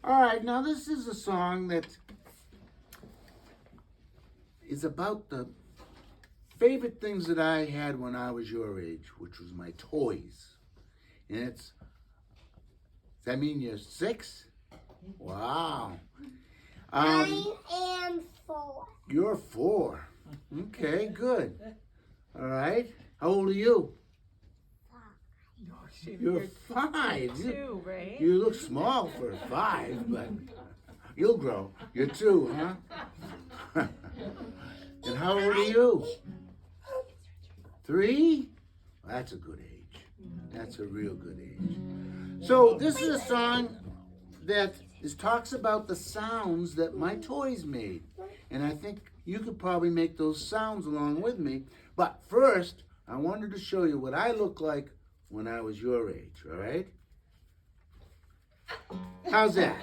All right, now this is a song that is about the favorite things that I had when I was your age, which was my toys. And does that mean you're 6? Wow. I am 4. You're 4. Okay, good. All right. How old are you? 5. You're 5. Two, right? You look small for 5, but you'll grow. You're 2, huh? And how old are you? 3? That's a good age. That's a real good age. So this is a song that talks about the sounds that my toys made. And I think you could probably make those sounds along with me. But first, I wanted to show you what I look like when I was your age, all right? How's that?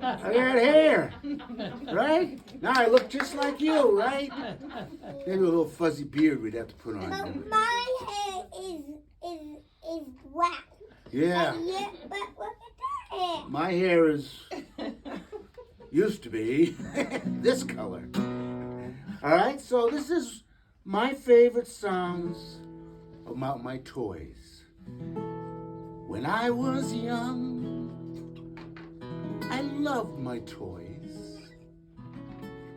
I got hair, right? Now I look just like you, right? Maybe a little fuzzy beard we'd have to put on. But my hair is black. Yeah. But look at that hair. My hair is used to be this color. All right, so this is my favorite songs about my toys. When I was young, I loved my toys,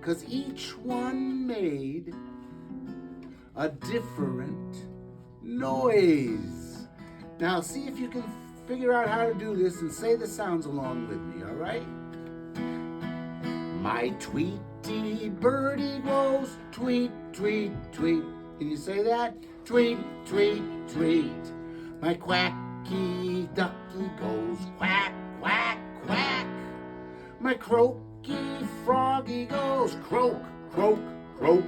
'cause each one made a different noise. Now see if you can figure out how to do this and say the sounds along with me, all right? My Tweety birdie goes tweet, tweet, tweet. Can you say that? Tweet, tweet, tweet. My Quacky ducky goes quack, quack, quack. My Croaky froggy goes croak, croak, croak.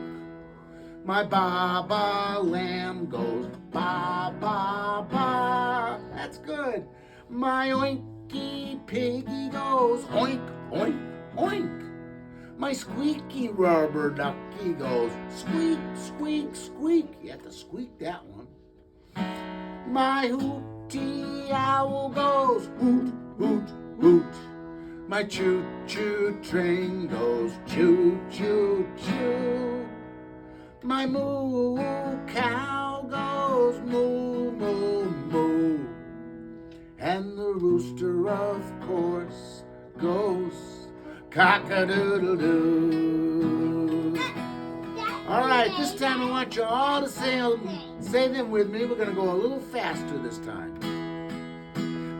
My Baba lamb goes ba, ba, ba. That's good. My Oinky piggy goes oink, oink, oink. My Squeaky rubber ducky goes squeak, squeak, squeak. You have to squeak that one. My Hooty owl goes hoot, hoot, hoot. My choo-choo train goes choo, choo, choo. My moo cow goes moo, moo, moo. And the rooster, of course, goes cock-a-doodle-doo. All right, this time I want you all to say them with me. We're going to go a little faster this time.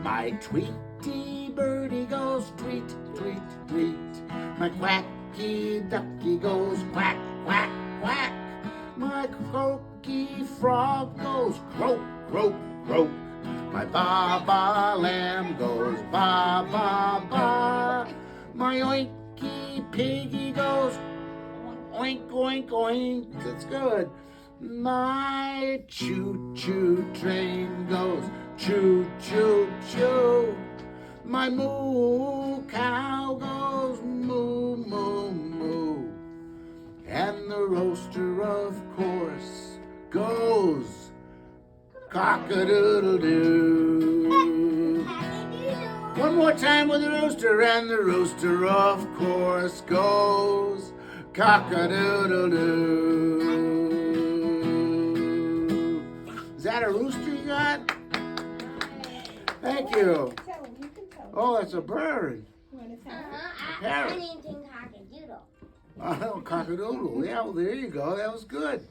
My Tweety birdie goes tweet, tweet, tweet. My Quacky ducky goes quack, quack, quack. My Croaky frog goes croak, croak, croak. My Baba lamb goes ba, ba, ba. My Oinky piggy goes oink, oink, oink. That's good. My choo-choo train goes choo, choo, choo. My moo cow goes moo, moo, moo. And the rooster, of course, goes cock-a-doodle-doo. One more time with the rooster, and the rooster, of course, goes cock-a-doodle-doo. Is that a rooster you got? Thank you. Oh, that's a bird. I named him Cock-a-doodle. Oh, cock-a-doodle. Yeah, well, there you go. That was good.